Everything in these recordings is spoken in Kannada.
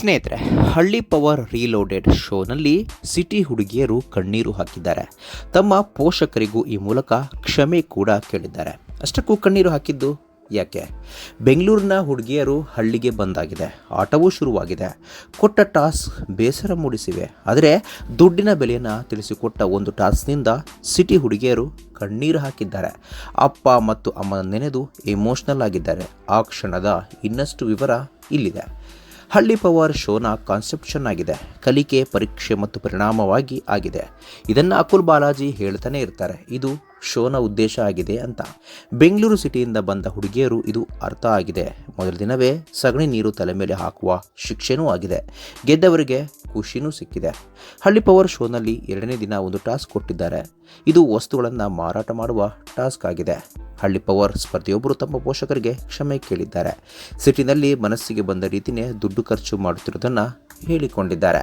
ಸ್ನೇಹಿತರೆ, ಹಳ್ಳಿ ಪವರ್ ರೀಲೋಡೆಡ್ ಶೋನಲ್ಲಿ ಸಿಟಿ ಹುಡುಗಿಯರು ಕಣ್ಣೀರು ಹಾಕಿದ್ದಾರೆ. ತಮ್ಮ ಪೋಷಕರಿಗೂ ಈ ಮೂಲಕ ಕ್ಷಮೆ ಕೂಡ ಕೇಳಿದ್ದಾರೆ. ಅಷ್ಟಕ್ಕೂ ಕಣ್ಣೀರು ಹಾಕಿದ್ದು ಯಾಕೆ? ಬೆಂಗಳೂರಿನ ಹುಡುಗಿಯರು ಹಳ್ಳಿಗೆ ಬಂದಾಗಿದೆ, ಆಟವೂ ಶುರುವಾಗಿದೆ. ಕೊಟ್ಟ ಟಾಸ್ಕ್ ಬೇಸರ ಮೂಡಿಸಿವೆ. ಆದರೆ ದುಡ್ಡಿನ ಬೆಲೆಯನ್ನು ತಿಳಿಸಿಕೊಟ್ಟ ಒಂದು ಟಾಸ್ಕ್ನಿಂದ ಸಿಟಿ ಹುಡುಗಿಯರು ಕಣ್ಣೀರು ಹಾಕಿದ್ದಾರೆ. ಅಪ್ಪ ಮತ್ತು ಅಮ್ಮನ ನೆನೆದು ಎಮೋಷ್ನಲ್ ಆಗಿದ್ದಾರೆ. ಆ ಕ್ಷಣದ ಇನ್ನಷ್ಟು ವಿವರ ಇಲ್ಲಿದೆ. ಹಳ್ಳಿ ಪವರ್ ಶೋನ ಕಾನ್ಸೆಪ್ಟ್ ಚೆನ್ನಾಗಿದೆ. ಕಲಿಕೆ, ಪರೀಕ್ಷೆ ಮತ್ತು ಪರಿಣಾಮವಾಗಿ ಆಗಿದೆ. ಇದನ್ನು ಅಕುಲ್ ಬಾಲಾಜಿ ಹೇಳ್ತಾನೆ ಇರ್ತಾರೆ, ಇದು ಶೋನ ಉದ್ದೇಶ ಆಗಿದೆ ಅಂತ. ಬೆಂಗಳೂರು ಸಿಟಿಯಿಂದ ಬಂದ ಹುಡುಗಿಯರು ಇದು ಅರ್ಥ ಆಗಿದೆ. ಮೊದಲ ದಿನವೇ ಸಗಣಿ ನೀರು ತಲೆ ಮೇಲೆ ಹಾಕುವ ಶಿಕ್ಷೆನೂ ಆಗಿದೆ. ಗೆದ್ದವರಿಗೆ ಖುಷಿನೂ ಸಿಕ್ಕಿದೆ. ಹಳ್ಳಿ ಪವರ್ ಶೋನಲ್ಲಿ 2ನೇ ದಿನ ಒಂದು ಟಾಸ್ಕ್ ಕೊಟ್ಟಿದ್ದಾರೆ. ಇದು ವಸ್ತುಗಳನ್ನು ಮಾರಾಟ ಮಾಡುವ ಟಾಸ್ಕ್ ಆಗಿದೆ. ಹಳ್ಳಿ ಪವರ್ ಸ್ಪರ್ಧಿಯೊಬ್ಬರು ತಮ್ಮ ಪೋಷಕರಿಗೆ ಕ್ಷಮೆ ಕೇಳಿದ್ದಾರೆ. ಸಿಟಿನಲ್ಲಿ ಮನಸ್ಸಿಗೆ ಬಂದ ರೀತಿಯೇ ದುಡ್ಡು ಖರ್ಚು ಮಾಡುತ್ತಿರುವುದನ್ನು ಹೇಳಿಕೊಂಡಿದ್ದಾರೆ.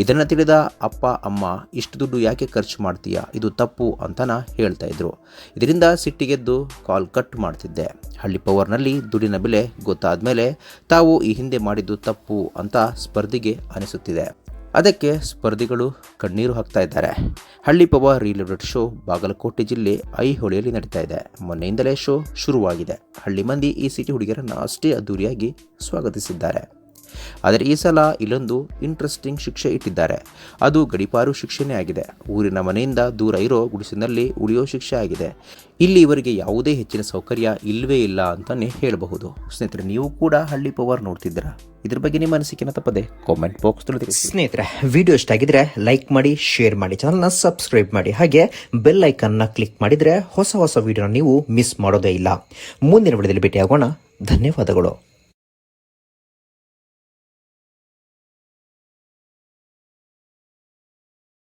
ಇದನ್ನು ತಿಳಿದ ಅಪ್ಪ ಅಮ್ಮ, ಇಷ್ಟು ದುಡ್ಡು ಯಾಕೆ ಖರ್ಚು ಮಾಡ್ತೀಯಾ, ಇದು ತಪ್ಪು ಅಂತನ ಹೇಳ್ತಾ ಇದ್ರು. ಇದರಿಂದ ಸಿಟ್ಟಿಗೆದ್ದು ಕಾಲ್ ಕಟ್ ಮಾಡ್ತಿದ್ದೆ. ಹಳ್ಳಿ ಪವರ್ನಲ್ಲಿ ದುಡ್ಡಿನ ಬೆಲೆ ಗೊತ್ತಾದ ಮೇಲೆ ತಾವು ಈ ಹಿಂದೆ ಮಾಡಿದ್ದು ತಪ್ಪು ಅಂತ ಸ್ಪರ್ಧಿಗೆ ಅನಿಸುತ್ತಿದೆ. ಅದಕ್ಕೆ ಸ್ಪರ್ಧಿಗಳು ಕಣ್ಣೀರು ಹಾಕ್ತಾ ಇದ್ದಾರೆ. ಹಳ್ಳಿ ಪವರ್ ರೀಲೋಡೆಡ್ ಶೋ ಬಾಗಲಕೋಟೆ ಜಿಲ್ಲೆ ಐಹೊಳೆಯಲ್ಲಿ ನಡೀತಾ ಇದೆ. ಮೊನ್ನೆಯಿಂದಲೇ ಶೋ ಶುರುವಾಗಿದೆ. ಹಳ್ಳಿ ಮಂದಿ ಈ ಸಿಟಿ ಹುಡುಗಿಯರನ್ನು ಅಷ್ಟೇ ಅದ್ದೂರಿಯಾಗಿ ಸ್ವಾಗತಿಸಿದ್ದಾರೆ. ಆದರೆ ಈ ಸಲ ಇಲ್ಲೊಂದು ಇಂಟ್ರೆಸ್ಟಿಂಗ್ ಶಿಕ್ಷೆ ಇಟ್ಟಿದ್ದಾರೆ. ಅದು ಗಡಿಪಾರು ಶಿಕ್ಷೆನೇ ಆಗಿದೆ. ಊರಿನ ಮನೆಯಿಂದ ದೂರ ಇರೋ ಗುಡಿಸಿನಲ್ಲಿ ಉಳಿಯೋ ಶಿಕ್ಷೆ ಆಗಿದೆ. ಇಲ್ಲಿ ಇವರಿಗೆ ಯಾವುದೇ ಹೆಚ್ಚಿನ ಸೌಕರ್ಯ ಇಲ್ಲವೇ ಇಲ್ಲ ಅಂತಲೇ ಹೇಳಬಹುದು. ಸ್ನೇಹಿತರೆ, ನೀವು ಕೂಡ ಹಳ್ಳಿ ಪವರ್ ನೋಡ್ತಿದ್ದೀರಾ? ಇದ್ರ ಬಗ್ಗೆ ನಿಮ್ಮ ಅನಿಸಿಕೆನ ತಪ್ಪದೆ ಕಾಮೆಂಟ್ ಬಾಕ್ಸ್ ತಿಳಿಸಿ. ಸ್ನೇಹಿತರೆ, ವಿಡಿಯೋ ಇಷ್ಟ ಆಗಿದ್ರೆ ಲೈಕ್ ಮಾಡಿ, ಶೇರ್ ಮಾಡಿ, ಚಾನಲ್ನ ಸಬ್ಸ್ಕ್ರೈಬ್ ಮಾಡಿ. ಹಾಗೆ ಬೆಲ್ ಐಕನ್ನ ಕ್ಲಿಕ್ ಮಾಡಿದ್ರೆ ಹೊಸ ವಿಡಿಯೋನ ನೀವು ಮಿಸ್ ಮಾಡೋದೇ ಇಲ್ಲ. ಮುಂದಿನ ವಿಡಿಯೋದಲ್ಲಿ ಭೇಟಿಯಾಗೋಣ. ಧನ್ಯವಾದಗಳು.